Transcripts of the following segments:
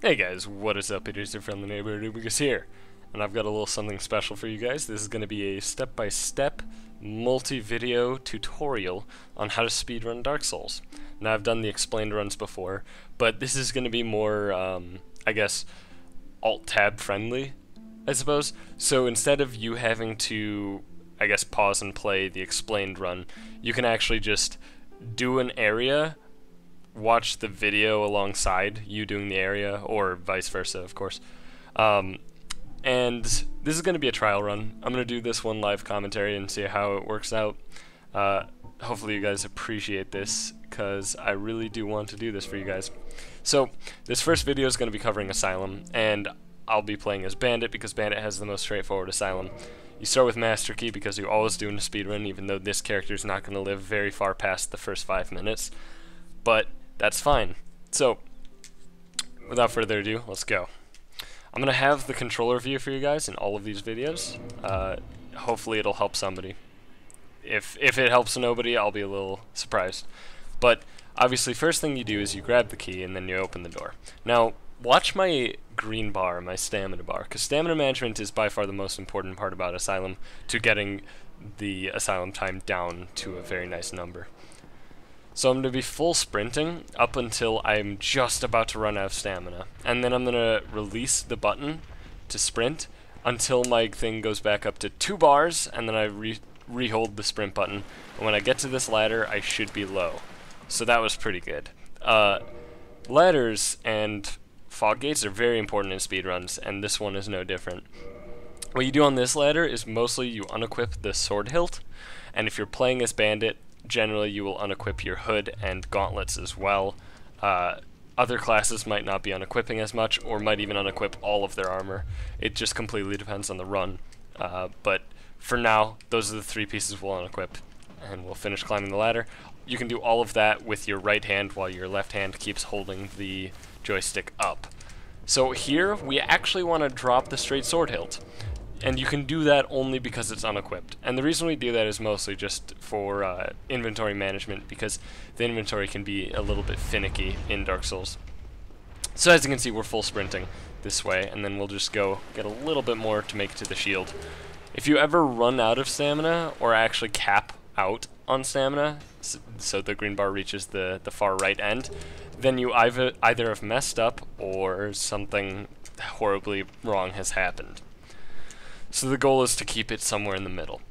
Hey guys, what is up? It is your friendly neighbor Rubicus here, and I've got a little something special for you guys. This is going to be a step-by-step multi-video tutorial on how to speedrun Dark Souls. Now I've done the explained runs before, but this is going to be more, I guess, alt-tab friendly, I suppose. So instead of you having to, I guess, pause and play the explained run, you can actually just do an area, watch the video alongside you doing the area, or vice versa, of course. And this is going to be a trial run. I'm going to do this one live commentary and see how it works out. Hopefully you guys appreciate this, because I really do want to do this for you guys. So, this first video is going to be covering Asylum, and I'll be playing as Bandit, because Bandit has the most straightforward Asylum. You start with Master Key, because you always do in a speedrun, even though this character is not going to live very far past the first 5 minutes. But that's fine. So, without further ado, let's go. I'm going to have the controller view for you guys in all of these videos. Hopefully it'll help somebody. If it helps nobody, I'll be a little surprised. But, obviously, first thing you do is you grab the key and then you open the door. Now, watch my green bar, my stamina bar, because stamina management is by far the most important part about Asylum to getting the Asylum time down to a very nice number. So I'm going to be full sprinting up until I'm just about to run out of stamina. And then I'm going to release the button to sprint until my thing goes back up to 2 bars, and then I re-hold the sprint button. And when I get to this ladder, I should be low. So that was pretty good. Ladders and fog gates are very important in speedruns, and this one is no different. What you do on this ladder is mostly you unequip the sword hilt, and if you're playing as Bandit, generally you will unequip your hood and gauntlets as well. Other classes might not be unequipping as much, or might even unequip all of their armor. It just completely depends on the run. But for now, those are the 3 pieces we'll unequip, and we'll finish climbing the ladder. You can do all of that with your right hand while your left hand keeps holding the joystick up. So here, we actually want to drop the straight sword hilt. And you can do that only because it's unequipped. And the reason we do that is mostly just for inventory management, because the inventory can be a little bit finicky in Dark Souls. So as you can see, we're full sprinting this way, and then we'll just go get a little bit more to make it to the shield. If you ever run out of stamina, or actually cap out on stamina, so the green bar reaches the far right end, then you either have messed up, or something horribly wrong has happened. So the goal is to keep it somewhere in the middle.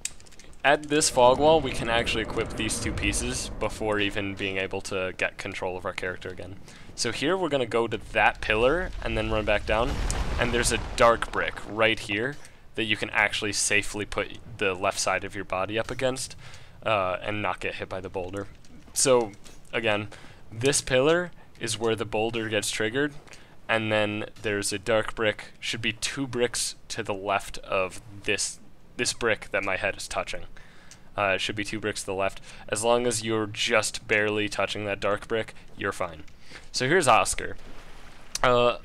At this fog wall, we can actually equip these 2 pieces before even being able to get control of our character again. So here we're going to go to that pillar and then run back down, and there's a dark brick right here that you can actually safely put the left side of your body up against and not get hit by the boulder. So again, this pillar is where the boulder gets triggered, and then there's a dark brick, should be 2 bricks to the left of this brick that my head is touching. It should be 2 bricks to the left. As long as you're just barely touching that dark brick, you're fine. So here's Oscar. The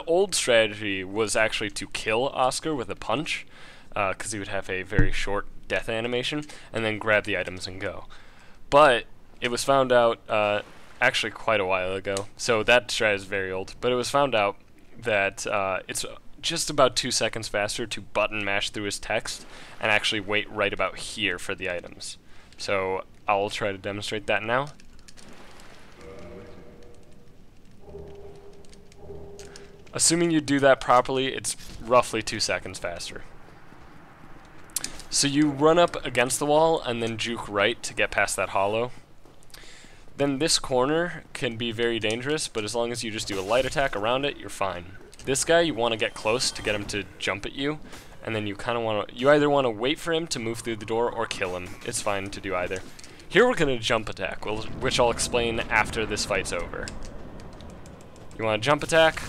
old strategy was actually to kill Oscar with a punch, because he would have a very short death animation, and then grab the items and go. But it was found out actually quite a while ago, so that strat is very old, but it was found out that it's just about 2 seconds faster to button mash through his text and actually wait right about here for the items. So I'll try to demonstrate that now. Assuming you do that properly, it's roughly 2 seconds faster. So you run up against the wall and then juke right to get past that hollow. Then this corner can be very dangerous, but as long as you just do a light attack around it, you're fine. This guy, you want to get close to get him to jump at you, and then you kind of want to, you either want to wait for him to move through the door or kill him. It's fine to do either. Here we're going to jump attack, which I'll explain after this fight's over. You want to jump attack,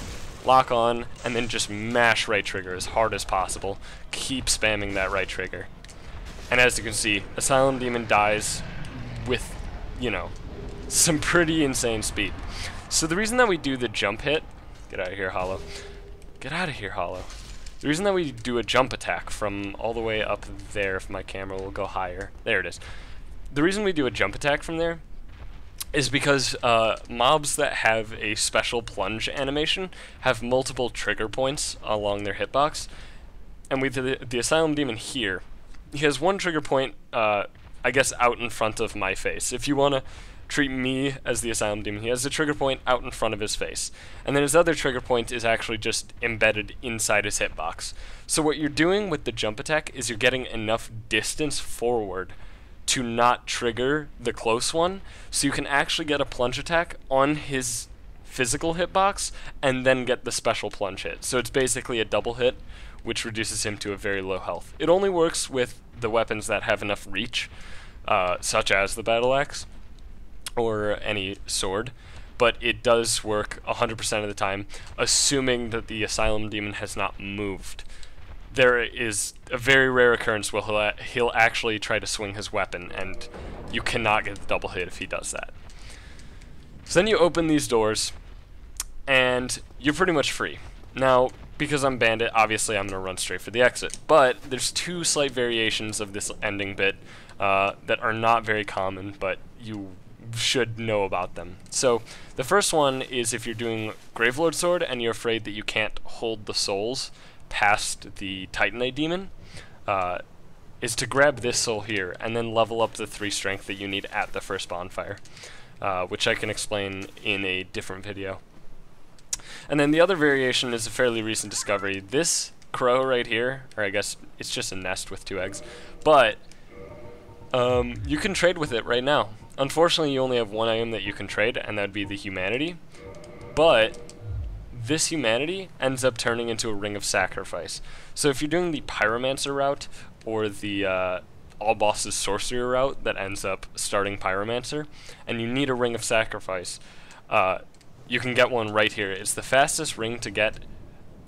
lock on, and then just mash right trigger as hard as possible. Keep spamming that right trigger. And as you can see, Asylum Demon dies with, you know, some pretty insane speed. So the reason that we do the jump hit, get out of here, Hollow. Get out of here, Hollow. The reason that we do a jump attack from all the way up there, if my camera will go higher, there it is. The reason we do a jump attack from there is because mobs that have a special plunge animation have multiple trigger points along their hitbox. And with the Asylum Demon here, he has one trigger point, I guess, out in front of my face. If you want to treat me as the Asylum Demon, he has a trigger point out in front of his face. And then his other trigger point is actually just embedded inside his hitbox. So what you're doing with the jump attack is you're getting enough distance forward to not trigger the close one, so you can actually get a plunge attack on his physical hitbox and then get the special plunge hit. So it's basically a double hit, which reduces him to a very low health. It only works with the weapons that have enough reach, such as the battle axe or any sword, but it does work 100% of the time, assuming that the Asylum Demon has not moved. There is a very rare occurrence where he'll actually try to swing his weapon, and you cannot get the double hit if he does that. So then you open these doors, and you're pretty much free. Now, because I'm Bandit, obviously I'm going to run straight for the exit, but there's two slight variations of this ending bit that are not very common, but you should know about them. So the first one is if you're doing Gravelord Sword and you're afraid that you can't hold the souls past the Titanite Demon, is to grab this soul here and then level up the 3 strength that you need at the first bonfire, which I can explain in a different video. And then the other variation is a fairly recent discovery. This crow right here, or I guess it's just a nest with 2 eggs, but you can trade with it right now. Unfortunately, you only have 1 item that you can trade, and that would be the humanity, but this humanity ends up turning into a ring of sacrifice. So if you're doing the pyromancer route or the all bosses sorcerer route that ends up starting pyromancer, and you need a ring of sacrifice, you can get one right here. It's the fastest ring to get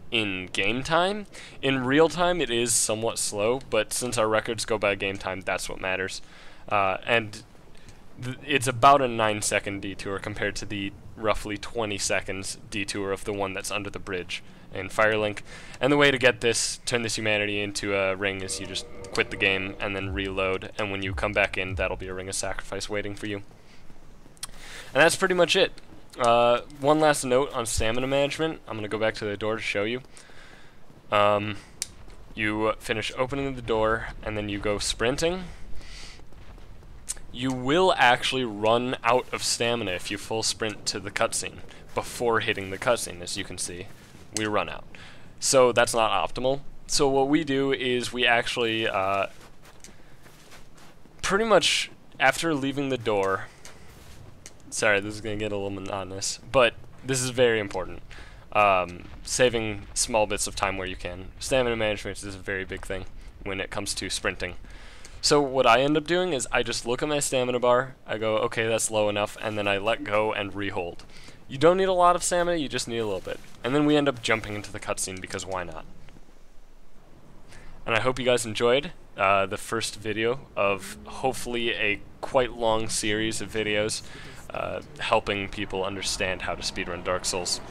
in game time. In real time it is somewhat slow, but since our records go by game time, that's what matters. And it's about a 9-second detour compared to the roughly 20 seconds detour of the one that's under the bridge in Firelink. And the way to get this, turn this humanity into a ring, is you just quit the game and then reload, and when you come back in, that'll be a ring of sacrifice waiting for you. And that's pretty much it. One last note on stamina management. I'm going to go back to the door to show you. You finish opening the door and then you go sprinting. You will actually run out of stamina if you full sprint to the cutscene before hitting the cutscene. As you can see, we run out. So that's not optimal. So what we do is we actually pretty much after leaving the door, sorry, this is going to get a little monotonous, but this is very important. Saving small bits of time where you can. Stamina management is a very big thing when it comes to sprinting. So what I end up doing is I just look at my stamina bar, I go, okay, that's low enough, and then I let go and rehold. You don't need a lot of stamina, you just need a little bit. And then we end up jumping into the cutscene because why not? And I hope you guys enjoyed the first video of hopefully a quite long series of videos helping people understand how to speedrun Dark Souls.